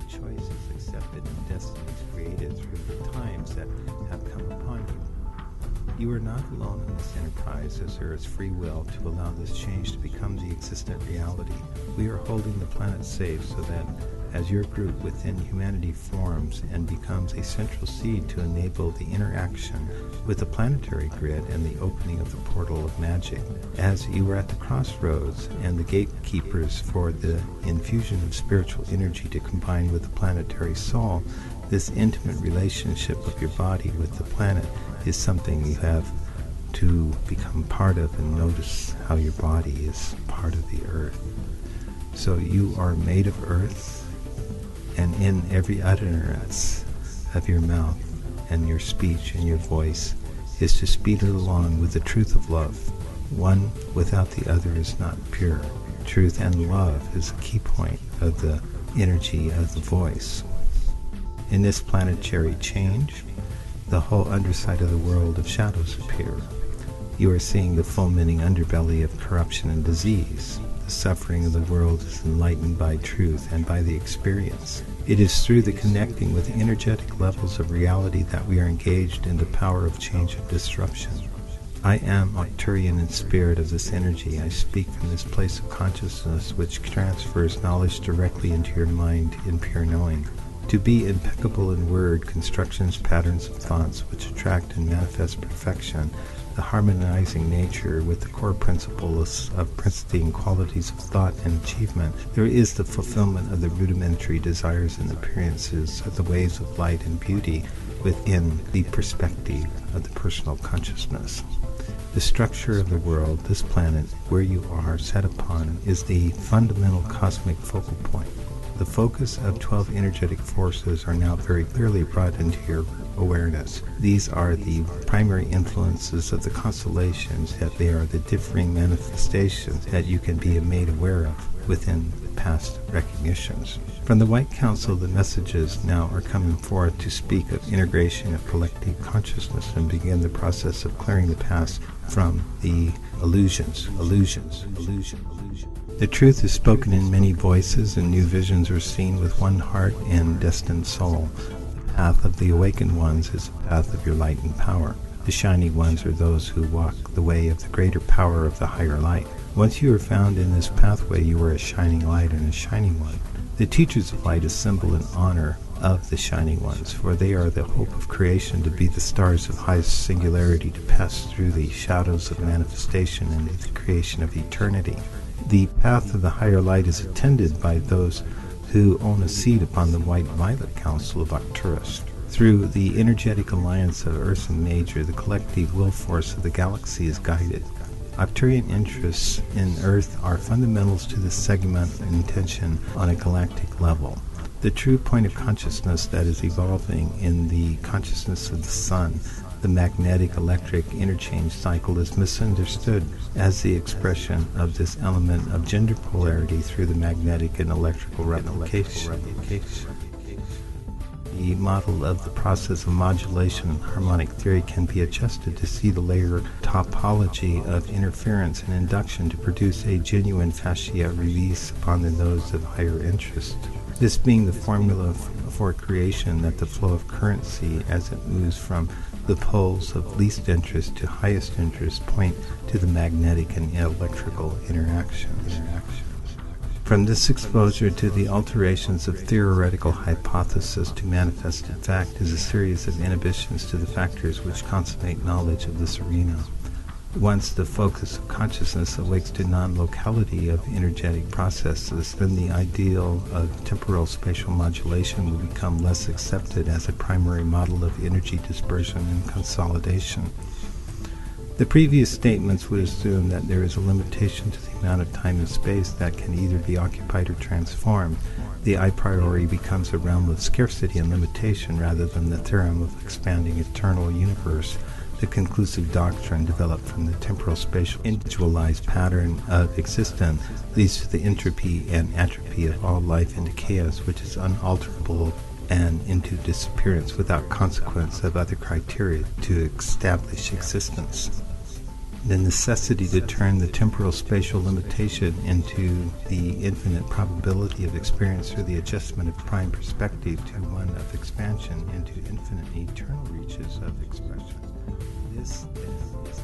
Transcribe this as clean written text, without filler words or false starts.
choice is accepted and destinies created through the times that have come upon you. You are not alone in this enterprise, as there is free will to allow this change to become the existent reality. We are holding the planet safe so that as your group within humanity forms and becomes a central seed to enable the interaction with the planetary grid and the opening of the portal of magic, as you are at the crossroads and the gatekeepers for the infusion of spiritual energy to combine with the planetary soul, this intimate relationship of your body with the planet is something you have to become part of and notice how your body is part of the earth. So you are made of earth, and in every utterance of your mouth and your speech and your voice is to speed it along with the truth of love. One without the other is not pure. Truth and love is a key point of the energy of the voice. In this planetary change, the whole underside of the world of shadows appear. You are seeing the fomenting underbelly of corruption and disease. The suffering of the world is enlightened by truth and by the experience. It is through the connecting with energetic levels of reality that we are engaged in the power of change and disruption. I am Arcturian in spirit of this energy. I speak from this place of consciousness which transfers knowledge directly into your mind in pure knowing. To be impeccable in word, constructions, patterns of thoughts which attract and manifest perfection, the harmonizing nature with the core principles of pristine qualities of thought and achievement, there is the fulfillment of the rudimentary desires and appearances of the waves of light and beauty within the perspective of the personal consciousness. The structure of the world, this planet, where you are set upon, is the fundamental cosmic focal point. The focus of 12 energetic forces are now very clearly brought into your awareness. These are the primary influences of the constellations, yet they are the differing manifestations that you can be made aware of within past recognitions. From the White Council, the messages now are coming forth to speak of integration of collective consciousness and begin the process of clearing the past from the illusions. The truth is spoken in many voices, and new visions are seen with one heart and destined soul. The path of the awakened ones is the path of your light and power. The shining ones are those who walk the way of the greater power of the higher light. Once you are found in this pathway, you are a shining light and a shining one. The teachers of light assemble in honor of the shining ones, for they are the hope of creation, to be the stars of highest singularity, to pass through the shadows of manifestation and the creation of eternity. The path of the higher light is attended by those who own a seat upon the White-Violet Council of Arcturus. Through the energetic alliance of Earth and Nature, the collective will force of the galaxy is guided. Arcturian interests in Earth are fundamentals to the segment intention on a galactic level. The true point of consciousness that is evolving in the consciousness of the Sun, the magnetic-electric interchange cycle, is misunderstood as the expression of this element of gender polarity through the magnetic and electrical replication. The model of the process of modulation and harmonic theory can be adjusted to see the layer topology of interference and induction to produce a genuine fascia release upon the nodes of higher interest. This being the formula for creation, that the flow of currency as it moves from the poles of least interest to highest interest point to the magnetic and electrical interactions. From this exposure to the alterations of theoretical hypothesis to manifested fact is a series of inhibitions to the factors which consummate knowledge of this arena. Once the focus of consciousness awakes to non-locality of energetic processes, then the ideal of temporal spatial modulation will become less accepted as a primary model of energy dispersion and consolidation. The previous statements would assume that there is a limitation to the amount of time and space that can either be occupied or transformed. The a priori becomes a realm of scarcity and limitation rather than the theorem of expanding eternal universe. The conclusive doctrine developed from the temporal spatial individualized pattern of existence leads to the entropy and atrophy of all life into chaos, which is unalterable, and into disappearance without consequence of other criteria to establish existence. the necessity to turn the temporal spatial limitation into the infinite probability of experience through the adjustment of prime perspective to one of expansion into infinite eternal reaches of expression. This then is